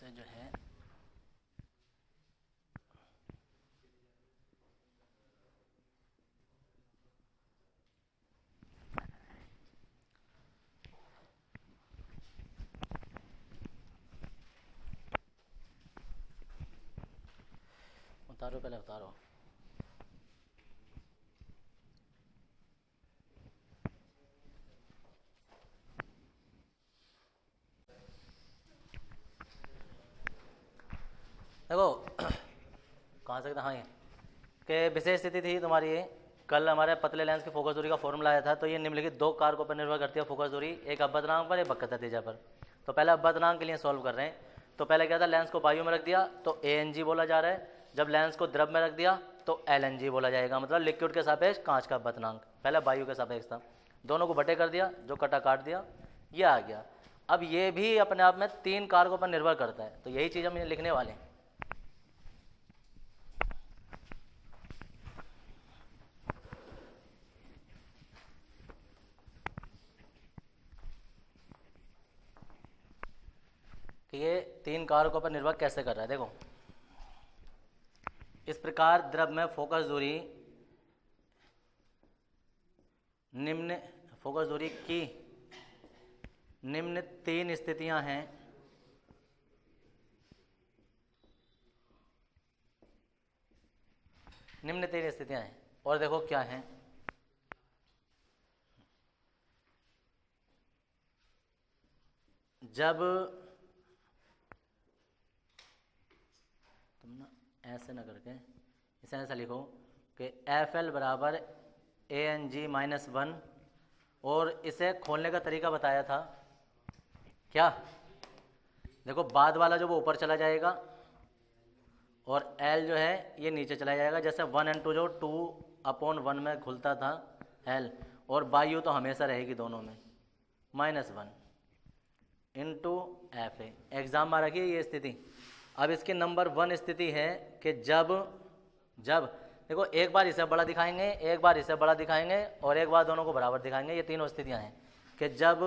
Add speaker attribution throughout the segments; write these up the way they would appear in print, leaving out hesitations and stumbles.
Speaker 1: से जो है उतारो, पहले उतारो। देखो कहाँ से, हाँ ये कि विशेष स्थिति थी तुम्हारी ये, कल हमारे पतले लेंस की फोकस दूरी का फॉर्मूला आया था। तो ये निम्नलिखित दो कारकों पर निर्भर करती है फोकस दूरी, एक अपवर्तनांक पर, एक वक्रता नतीजा पर। तो पहले अपवर्तनांक के लिए सॉल्व कर रहे हैं। तो पहले क्या था, लेंस को वायु में रख दिया तो ANG बोला जा रहा है, जब लेंस को द्रव में रख दिया तो LNG बोला जाएगा, मतलब लिक्विड के सापेक्ष कांच का अपवर्तनांक। पहले वायु के सापेक्ष था, दोनों को बटे कर दिया, जो कटा काट दिया, ये आ गया। अब ये भी अपने आप में तीन कारकों पर निर्भर करता है, तो यही चीज़ हम लिखने वाले हैं। कि ये तीन कारकों पर निर्भर कैसे कर रहा है। देखो इस प्रकार द्रव में फोकस दूरी निम्न, फोकस दूरी की निम्न तीन स्थितियां हैं। निम्न तीन स्थितियां हैं, और देखो क्या हैं। जब तुम ना ऐसे ना करके इसे ऐसा लिखो कि FL बराबर ANG-1, और इसे खोलने का तरीका बताया था क्या। देखो बाद वाला जो वो ऊपर चला जाएगा और L जो है ये नीचे चला जाएगा, जैसे 1 और 2 जो 2/1 में खुलता था L, और वायु तो हमेशा रहेगी दोनों में, -1 इंटू FA। एग्जाम में रखिए ये स्थिति। अब इसकी नंबर 1 स्थिति है कि जब देखो एक बार इसे बड़ा दिखाएंगे, एक बार इसे बड़ा दिखाएंगे, और एक बार दोनों को बराबर दिखाएंगे। ये तीनों स्थितियां हैं कि जब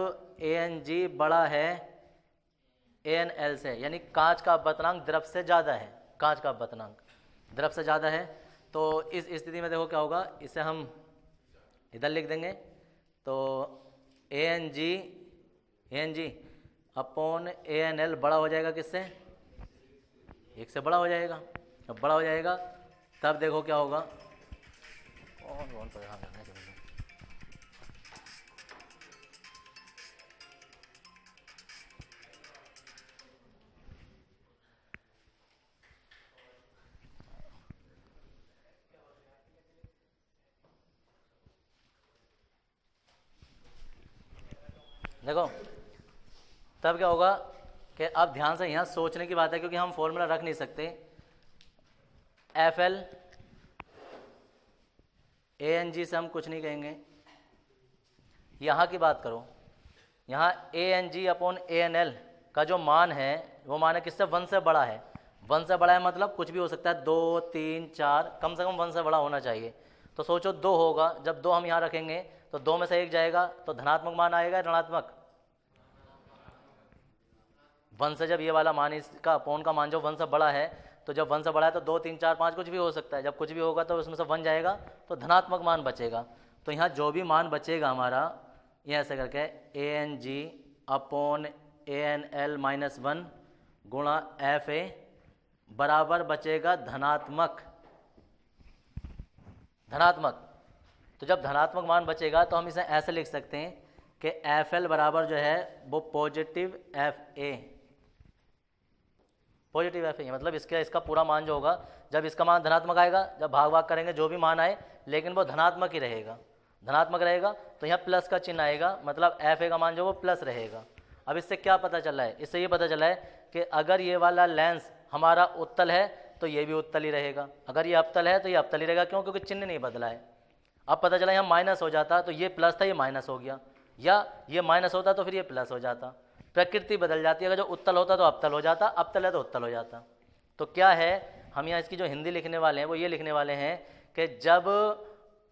Speaker 1: ANG बड़ा है ANL से, यानी कांच का अपवर्तनांक द्रव से ज़्यादा है, कांच का अपवर्तनांक द्रव से ज़्यादा है। तो इस स्थिति में देखो क्या होगा, इसे हम इधर लिख देंगे। तो ANG अपॉन ANL बड़ा हो जाएगा किससे, एक से बड़ा हो जाएगा। जब बड़ा हो जाएगा तब देखो क्या होगा। कौन परेशान करना है। देखो तब क्या होगा कि अब ध्यान से यहाँ सोचने की बात है, क्योंकि हम फॉर्मूला रख नहीं सकते। FL ANG से हम कुछ नहीं कहेंगे। यहाँ की बात करो, यहाँ ANG अपॉन ANL का जो मान है वो मान है किससे, 1 से बड़ा है। 1 से बड़ा है मतलब कुछ भी हो सकता है, 2, 3, 4, कम से कम 1 से बड़ा होना चाहिए। तो सोचो 2 होगा, जब 2 हम यहाँ रखेंगे तो 2 में से 1 जाएगा, तो धनात्मक मान आएगा, ऋणात्मक 1 से। जब ये वाला मान, इसका अपोन का मान जो 1 से बड़ा है, तो जब 1 से बड़ा है तो 2, 3, 4, 5 कुछ भी हो सकता है। जब कुछ भी होगा तो उसमें से 1 जाएगा, तो धनात्मक मान बचेगा। तो यहाँ जो भी मान बचेगा हमारा, ये ऐसे करके ANG अपॉन ANL-1 गुणा FA बराबर बचेगा धनात्मक। तो जब धनात्मक मान बचेगा तो हम इसे ऐसे लिख सकते हैं कि FL बराबर जो है वो पॉजिटिव FA, मतलब इसका पूरा मान जो होगा, जब इसका मान धनात्मक आएगा, जब भाग करेंगे जो भी मान आए, लेकिन वो धनात्मक ही रहेगा, धनात्मक रहेगा। तो यहाँ प्लस का चिन्ह आएगा, मतलब FA का मान जो वो प्लस रहेगा। अब इससे क्या पता चला है, इससे ये पता चला है कि अगर ये वाला लेंस हमारा उत्तल है तो ये भी उत्तल ही रहेगा, अगर ये अवतल है तो ये अवतल ही रहेगा। क्यों? क्योंकि चिन्ह नहीं बदला है। अब पता चला यहाँ माइनस हो जाता तो ये प्लस था, ये माइनस हो गया, या ये माइनस होता तो फिर ये प्लस हो जाता। प्रकृति बदल जाती है, अगर जो उत्तल होता तो अवतल हो जाता, अवतल है तो उत्तल हो जाता। तो क्या है, हम यहाँ इसकी जो हिंदी लिखने वाले हैं वो ये लिखने वाले हैं कि जब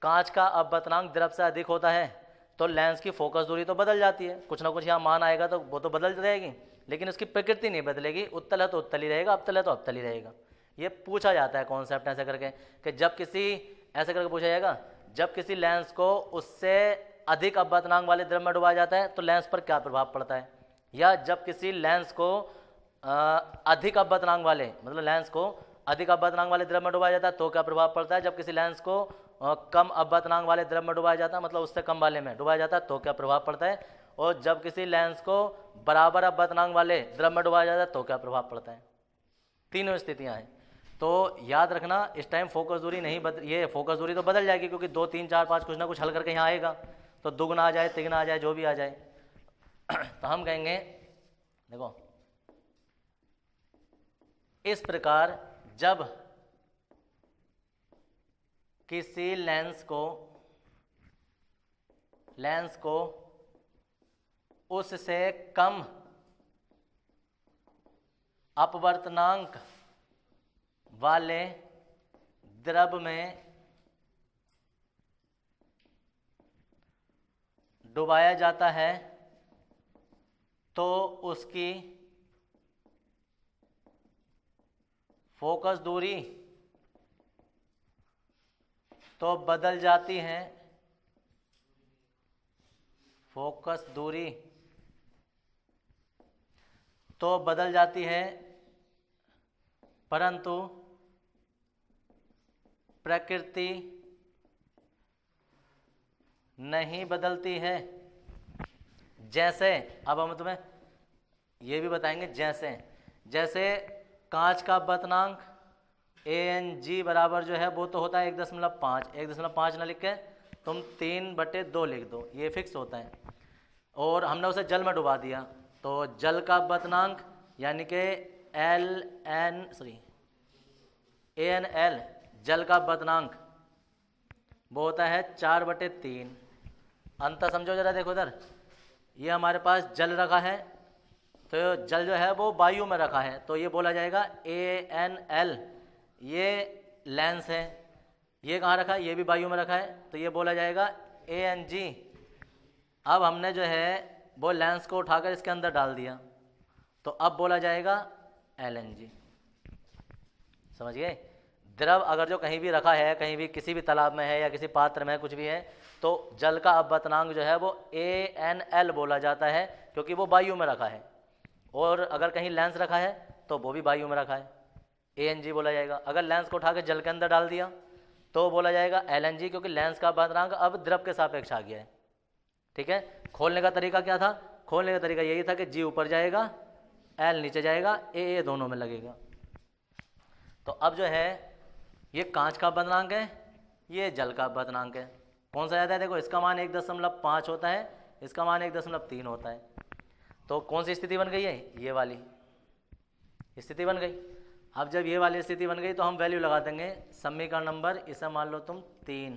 Speaker 1: कांच का अपवर्तनांक द्रव से अधिक होता है तो लेंस की फोकस दूरी तो बदल जाती है, कुछ ना कुछ यहाँ मान आएगा तो वो तो बदल जाएगी। लेकिन उसकी प्रकृति नहीं बदलेगी, उत्तल है तो उत्तल ही रहेगा, अवतल है तो अवतल ही रहेगा। ये पूछा जाता है कॉन्सेप्ट ऐसे करके कि जब किसी, ऐसे करके पूछा जाएगा, जब किसी लेंस को उससे अधिक अपवर्तनांक वाले द्रव में डुबाया जाता है तो लेंस पर क्या प्रभाव पड़ता है, या जब किसी लेंस को अधिक अपवर्तनांक वाले, मतलब लेंस को अधिक अपवर्तनांक वाले द्रव में डुबाया जाता है तो क्या प्रभाव पड़ता है, जब किसी लेंस को कम अपवर्तनांक वाले द्रव में डुबाया जाता है, मतलब उससे कम वाले में डुबाया जाता है तो क्या प्रभाव पड़ता है, और जब किसी लेंस को बराबर अपवर्तनांक वाले द्रव में डुबाया जाता है तो क्या प्रभाव पड़ता है। तीनों स्थितियां हैं। तो याद रखना इस टाइम फोकस दूरी नहीं ये फोकस दूरी तो बदल जाएगी, क्योंकि 2 3 4 5 कुछ ना कुछ हल करके यहाँ आएगा, तो दुगना आ जाए, तिगना आ जाए, जो भी आ जाए। तो हम कहेंगे देखो, इस प्रकार जब किसी लेंस को उससे कम अपवर्तनांक वाले द्रव में डुबाया जाता है तो उसकी फोकस दूरी तो बदल जाती है, फोकस दूरी तो बदल जाती है, परंतु प्रकृति नहीं बदलती है। जैसे, अब हम तुम्हें ये भी बताएंगे, जैसे कांच का अपवर्तनांक ANG बराबर जो है वो तो होता है 1.5, 1.5 ना लिख के तुम 3/2 लिख दो, ये फिक्स होता है। और हमने उसे जल में डुबा दिया तो जल का अपवर्तनांक यानी कि ANL जल का अपवर्तनांक वो होता है 4/3। अंतर समझो जरा, देखो इधर, ये हमारे पास जल रखा है, तो जल जो है वो वायु में रखा है, तो ये बोला जाएगा ANL, ये लेंस है, ये कहाँ रखा है, ये भी वायु में रखा है, तो ये बोला जाएगा ANG। अब हमने जो है वो लेंस को उठाकर इसके अंदर डाल दिया, तो अब बोला जाएगा LNG। समझ गए? द्रव अगर जो कहीं भी रखा है, कहीं भी किसी भी तालाब में है या किसी पात्र में कुछ भी है, तो जल का अपवर्तनांक जो है वो ANL बोला जाता है, क्योंकि वो वायु में रखा है। और अगर कहीं लेंस रखा है तो वो भी वायु में रखा है, ANG बोला जाएगा। अगर लेंस को उठा के जल के अंदर डाल दिया तो बोला जाएगा LNG, क्योंकि लेंस का अपवर्तनांक अब द्रव के सापेक्ष आ गया है। ठीक है? खोलने का तरीका क्या था? खोलने का तरीका यही था कि G ऊपर जाएगा, L नीचे जाएगा, A दोनों में लगेगा। तो अब जो है ये कांच का अपवर्तनांक है, ये जल का अपवर्तनांक है। कौन सा ज़्यादा है? देखो, इसका मान 1.5 होता है, इसका मान 1.3 होता है। तो कौन सी स्थिति बन गई है? ये वाली स्थिति बन गई। अब जब ये वाली स्थिति बन गई तो हम वैल्यू लगा देंगे समीकरण नंबर, इसे मान लो तुम 3।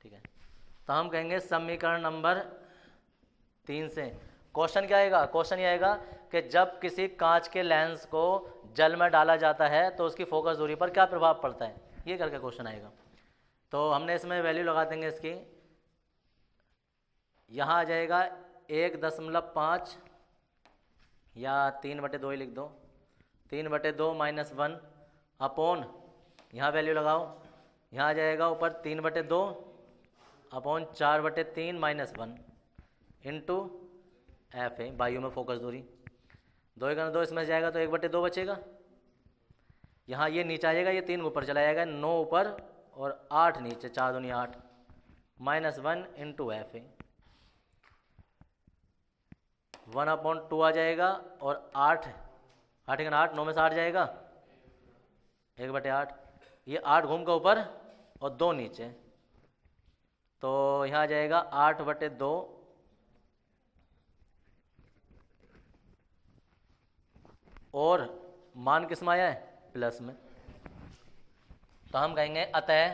Speaker 1: ठीक है? तो हम कहेंगे समीकरण नंबर 3 से क्वेश्चन क्या आएगा? क्वेश्चन ये आएगा कि जब किसी कांच के लेंस को जल में डाला जाता है तो उसकी फोकस दूरी पर क्या प्रभाव पड़ता है, ये करके क्वेश्चन आएगा। तो हमने इसमें वैल्यू लगा देंगे इसकी, यहाँ आ जाएगा 1.5 या 3/2 ही लिख दो, 3/2 - 1 अपॉन, यहाँ वैल्यू लगाओ, यहाँ आ जाएगा ऊपर 3/2 अपॉन 4/3 - 1 इंटू F है वायु में फोकस दूरी। 2 × 2 इसमें जाएगा तो 1/2 बचेगा। यहाँ ये नीचे आ जाएगा, ये 3 ऊपर चला जाएगा, 9 ऊपर और 8 नीचे, 4 दूनी 8 -1 इंटू F है 1/2 आ जाएगा, और 8 × 8 9 में से 8 जाएगा 1/8, ये 8 घूम का ऊपर और 2 नीचे, तो यहाँ आ जाएगा 8/2 और मान किस में आया है? प्लस में। तो हम कहेंगे अतः,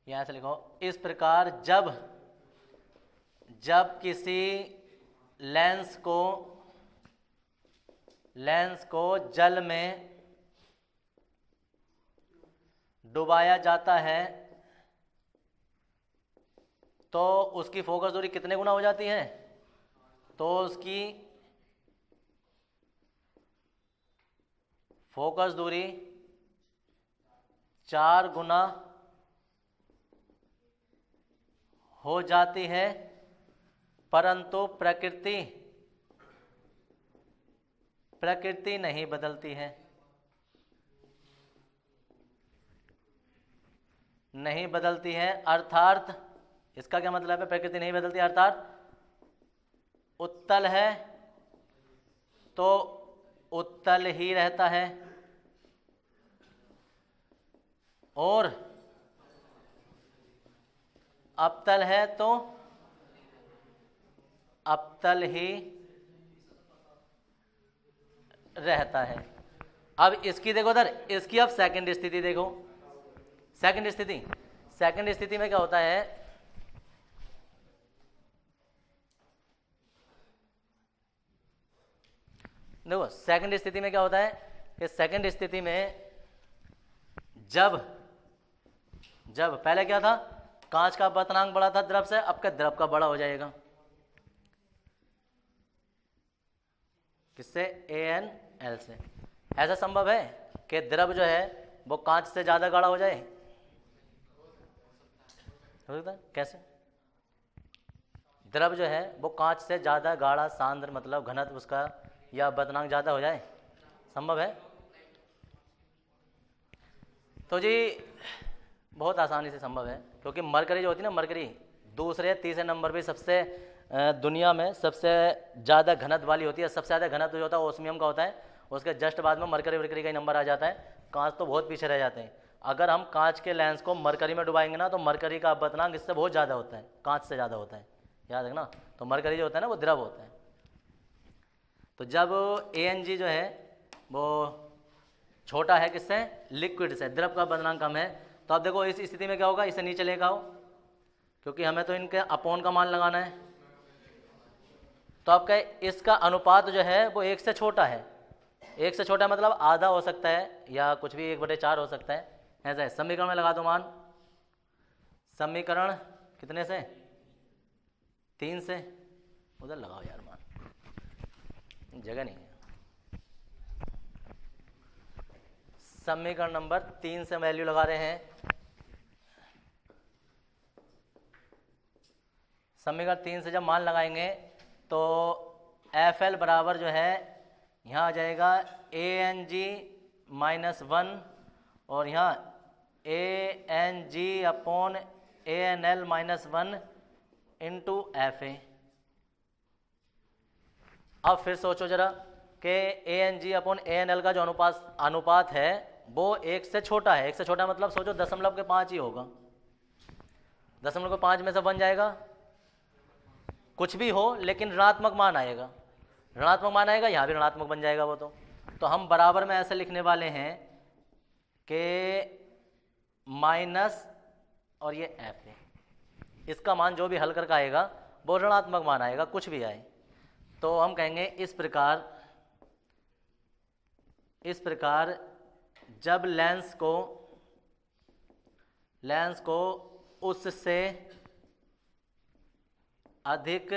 Speaker 1: यहां से लिखो, इस प्रकार जब किसी लेंस को जल में डुबाया जाता है तो उसकी फोकस दूरी कितने गुना हो जाती है? तो उसकी फोकस दूरी 4 गुना हो जाती है, परंतु प्रकृति नहीं बदलती है, नहीं बदलती है। अर्थात इसका क्या मतलब है? प्रकृति नहीं बदलती अर्थात उत्तल है तो उत्तल ही रहता है, और अवतल है तो अवतल ही रहता है। अब इसकी देखो उधर, इसकी अब सेकंड स्थिति देखो। सेकंड स्थिति में क्या होता है? देखो सेकंड स्थिति में क्या होता है कि सेकंड स्थिति में जब पहले क्या था, कांच का अपवर्तनांक बड़ा था द्रव से, अब क्या द्रव का बड़ा हो जाएगा, किससे? AnL से। ऐसा संभव है कि द्रव जो है वो कांच से ज्यादा गाढ़ा हो जाए? हो सकता है। कैसे? द्रव जो है वो कांच से ज्यादा गाढ़ा, सांद्र मतलब घनत्व उसका या अपवर्तनांक ज्यादा हो जाए? संभव है? तो जी बहुत आसानी से संभव है, क्योंकि मरकरी जो होती है ना, मरकरी दूसरे तीसरे नंबर पे सबसे दुनिया में सबसे ज़्यादा घनत्व वाली होती है। सबसे ज़्यादा घनत्व जो होता है ओस्मियम का होता है, उसके जस्ट बाद में मरकरी का ही नंबर आ जाता है। कांच तो बहुत पीछे रह जाते हैं। अगर हम कांच के लेंस को मरकरी में डुबाएंगे ना, तो मरकरी का अपवर्तनांक इससे बहुत ज़्यादा होता है, कांच से ज़्यादा होता है, याद रखना। तो मरकरी जो होता है ना वो द्रव होता है। तो जब AnG जो है वो छोटा है किससे? लिक्विड से, द्रव का अपवर्तनांक कम है। तो अब देखो इस स्थिति में क्या होगा, इसे नीचे लेकर आओ, क्योंकि हमें तो इनके अपोन का मान लगाना है। तो आप कहे इसका अनुपात जो है वो 1 से छोटा है। 1 से छोटा मतलब आधा हो सकता है या कुछ भी 1/4 हो सकता है, ऐसा है। समीकरण में लगा दो मान। समीकरण कितने से? 3 से। उधर लगाओ यार मान, जगह नहीं है। समीकरण नंबर 3 से वैल्यू लगा रहे हैं। समीकरण 3 से जब मान लगाएंगे तो FL बराबर जो है यहाँ आ जाएगा AnG -1 और यहाँ AnG upon AnL -1 into FA। अब फिर सोचो जरा कि AnG अपॉन AnL का जो अनुपात है वो 1 से छोटा है। 1 से छोटा मतलब सोचो 0.5 ही होगा। 0.5 में से बन जाएगा, कुछ भी हो लेकिन ऋणात्मक मान आएगा। ऋणात्मक मान आएगा, यहाँ भी ऋणात्मक बन जाएगा वो। तो हम बराबर में ऐसे लिखने वाले हैं कि माइनस और ये FA, इसका मान जो भी हल करके आएगा वो ऋणात्मक मान आएगा, कुछ भी आए। तो हम कहेंगे इस प्रकार जब लेंस को उससे अधिक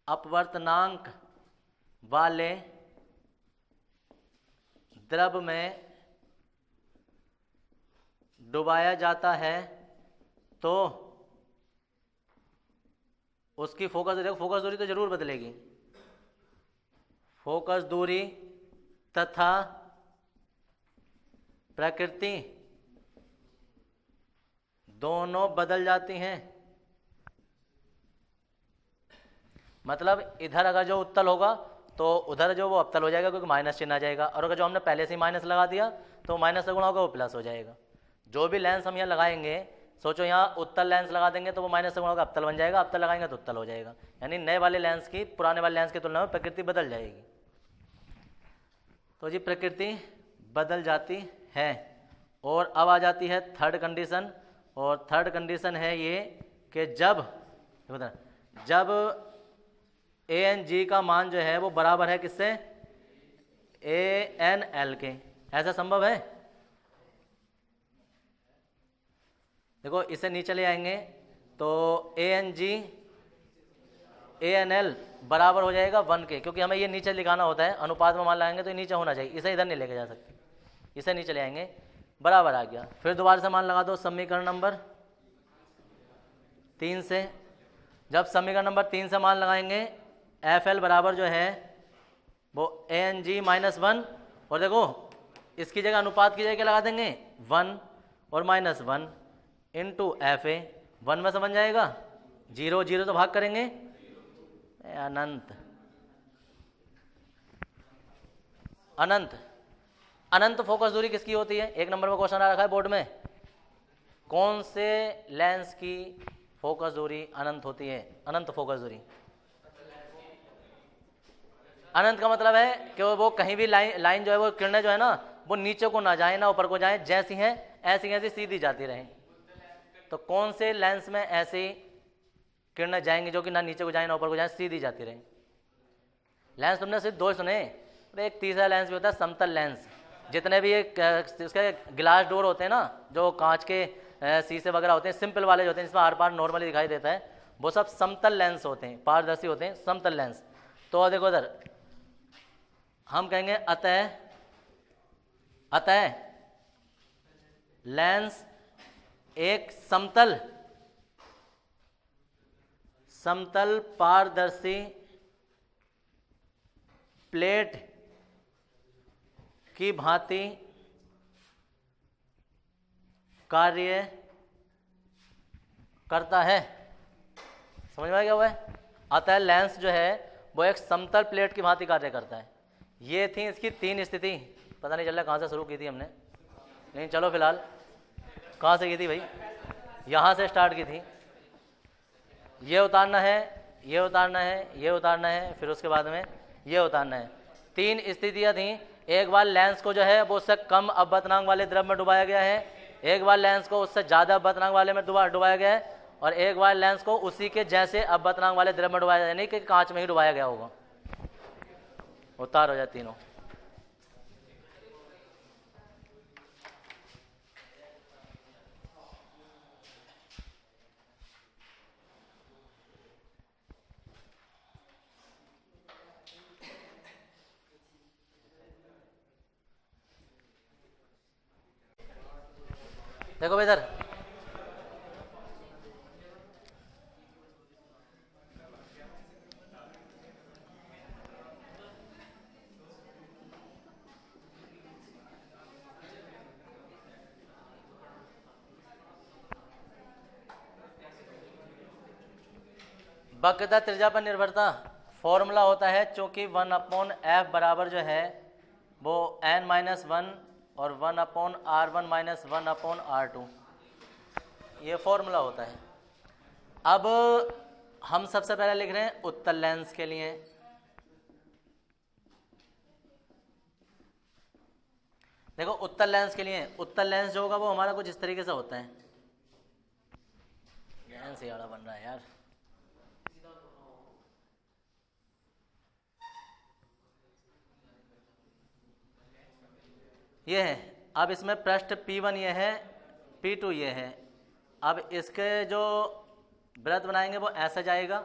Speaker 1: अपवर्तनांक वाले द्रव में डुबाया जाता है तो उसकी फोकस दूरी तो जरूर बदलेगी। फोकस दूरी तथा प्रकृति दोनों बदल जाती हैं। मतलब इधर अगर जो उत्तल होगा तो उधर जो वो अवतल हो जाएगा, क्योंकि माइनस चिन्ह आ जाएगा। और अगर जो हमने पहले से ही माइनस लगा दिया तो माइनस से गुणा होगा वो प्लस हो जाएगा। जो भी लेंस हम यहाँ लगाएंगे, सोचो यहाँ उत्तल लेंस लगा देंगे तो वो माइनस से गुणा होगा अवतल बन जाएगा, अवतल लगाएंगे तो उत्तल हो जाएगा। यानी नए वाले लेंस की पुराने वाले लेंस की तुलना में प्रकृति बदल जाएगी। तो जी प्रकृति बदल जाती है। और अब आ जाती है थर्ड कंडीशन, और थर्ड कंडीशन है ये कि जब AnG का मान जो है वो बराबर है किससे? AnL के। ऐसा संभव है? देखो इसे नीचे ले आएंगे तो ANL बराबर हो जाएगा 1 के, क्योंकि हमें ये नीचे लिखाना होता है, अनुपात में मान लाएंगे तो ये नीचे होना चाहिए, इसे इधर नहीं लेके जा सकते, इसे नीचे ले आएंगे, बराबर आ गया। फिर दोबारा से मान लगा दो समीकरण नंबर 3 से। जब समीकरण नंबर 3 से मान लगाएंगे FL बराबर जो है वो ANG माइनस 1, और देखो इसकी जगह अनुपात की जगह क्या लगा देंगे 1 और माइनस 1 इंटू FA, 1 में से बन जाएगा 0, 0 तो भाग करेंगे अनंत, अनंत। अनंत फोकस दूरी किसकी होती है? 1 नंबर में क्वेश्चन आ रखा है बोर्ड में, कौन से लेंस की फोकस दूरी अनंत होती है? अनंत फोकस दूरी। अनंत का मतलब है कि वो कहीं भी लाइन जो है वो किरणें जो है ना वो नीचे को ना जाए ना ऊपर को जाए, जैसी हैं ऐसी ऐसी सीधी जाती रहे। तो कौन से लेंस में ऐसी किरणें जाएंगी जो कि ना नीचे को जाए ना ऊपर को जाए, सीधी जाती रहे? लेंस तुमने सिर्फ 2 सुने, एक तीसरा लेंस भी होता है समतल लेंस। जितने भी एक उसके गिलास डोर होते हैं ना, जो कांच के शीशे वगैरह होते हैं, सिंपल वाले जो होते हैं जिसमें आर पार नॉर्मली दिखाई देता है, वो सब समतल लेंस होते हैं, पारदर्शी होते हैं, समतल लेंस। तो देखो इधर हम कहेंगे अतः लेंस एक समतल पारदर्शी प्लेट की भांति कार्य करता है। समझ में आ गया हुआ है? अतः लेंस जो है वो एक समतल प्लेट की भांति कार्य करता है। ये थी इसकी 3 स्थिति। पता नहीं चल रहा कहाँ से शुरू की थी हमने, लेकिन चलो फिलहाल कहाँ से की थी भाई, यहाँ से स्टार्ट की थी। ये उतारना है, ये उतारना है, ये उतारना है, फिर उसके बाद में ये उतारना है। 3 स्थितियाँ थी। एक बार लेंस को जो है वो उससे कम अपवर्तनांक वाले द्रव में डुबाया गया है, एक बार लेंस को उससे ज़्यादा अपवर्तनांक वाले में डुबाया गया है, और एक बार लेंस को उसी के जैसे अपवर्तनांक वाले द्रव में डुबाया गया, यानी कि कांच में ही डुबाया गया होगा। उतार हो जाए तीनों। देखो भाई इधर वक्रता त्रिज्या पर निर्भरता फॉर्मूला होता है, चूंकि 1/f बराबर जो है वो n-1 और 1/r1 माइनस 1/r2, ये फॉर्मूला होता है। अब हम सबसे पहले लिख रहे हैं उत्तल लेंस के लिए। देखो उत्तल लेंस के लिए, उत्तल लेंस जो होगा वो हमारा कुछ इस तरीके से होता है। लेंस यारा बन रहा है यार। ये है, अब इसमें पृष्ठ P1 ये है, P2 ये है। अब इसके जो वृत्त बनाएंगे वो ऐसा जाएगा,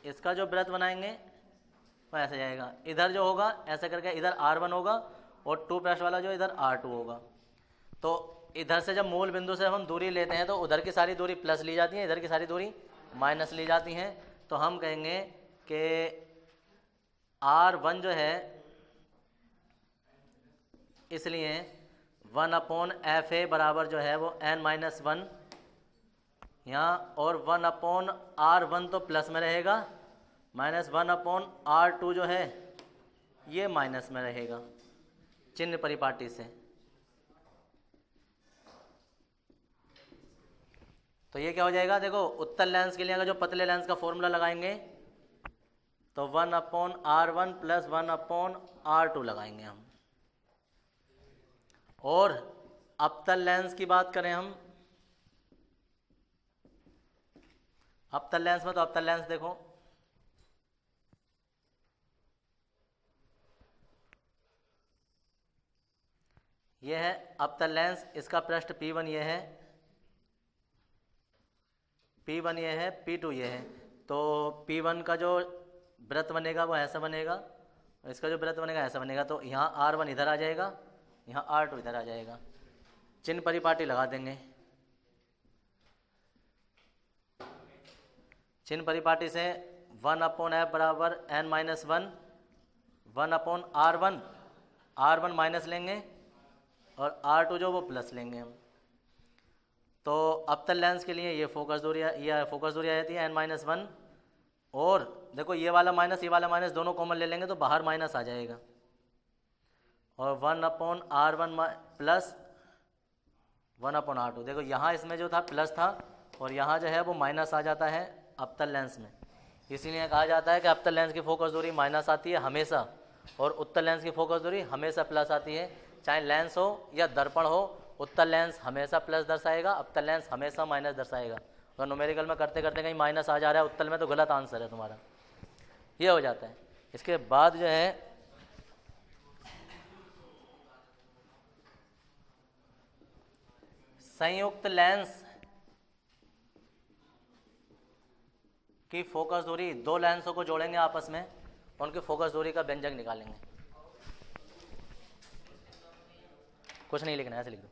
Speaker 1: इसका जो वृत्त बनाएंगे वो ऐसे जाएगा। इधर जो होगा ऐसे करके इधर R1 होगा और 2 पृष्ठ वाला जो इधर R2 होगा। तो इधर से जब मूल बिंदु से हम दूरी लेते हैं तो उधर की सारी दूरी प्लस ली जाती है, इधर की सारी दूरी माइनस ली जाती हैं। तो हम कहेंगे कि R1 जो है, इसलिए 1/FA बराबर जो है वो n-1 यहाँ, और 1/R1 तो प्लस में रहेगा, माइनस 1/R2 जो है ये माइनस में रहेगा चिन्ह परिपाटी से। तो ये क्या हो जाएगा, देखो उत्तल लेंस के लिए अगर जो पतले लेंस का फॉर्मूला लगाएंगे तो 1/R1 प्लस 1/R2 लगाएंगे हम। और अवतल लेंस की बात करें हम, अवतल लेंस में तो अवतल लेंस देखो ये है अवतल लेंस, इसका पृष्ठ P1 ये है, P1 ये है, P2 ये है, तो P1 का जो वृत्त बनेगा वो ऐसा बनेगा, और इसका जो वृत्त बनेगा ऐसा बनेगा। तो यहाँ R1 इधर आ जाएगा, यहाँ R2 इधर आ जाएगा। चिन्ह परिपाटी लगा देंगे। चिन्ह परिपाटी से 1/f बराबर n-1, 1/r1, R1 माइनस लेंगे और R2 जो वो प्लस लेंगे हम। तो अवतल लेंस के लिए ये फोकस दूरी आ जाती है n-1, और देखो ये वाला माइनस दोनों कॉमन ले लेंगे तो बाहर माइनस आ जाएगा, और 1/r1 प्लस 1/r2। देखो यहाँ इसमें जो था प्लस था और यहाँ जो है वो माइनस आ जाता है अवतल लेंस में, इसीलिए कहा जाता है कि अवतल लेंस की फोकस दूरी माइनस आती है हमेशा, और उत्तल लेंस की फोकस दूरी हमेशा प्लस आती है। चाहे लेंस हो या दर्पण हो, उत्तल लेंस हमेशा प्लस दर्शाएगा, अवतल लेंस हमेशा माइनस दर्शाएगा। अगर न्यूमेरिकल में करते करते कहीं माइनस आ जा रहा है उत्तल में तो गलत आंसर है तुम्हारा, ये हो जाता है। इसके बाद जो है संयुक्त लेंस की फोकस दूरी, दो लेंसों को जोड़ेंगे आपस में, उनकी फोकस दूरी का व्यंजक निकालेंगे। कुछ नहीं लिखना है, ऐसे लिख दो।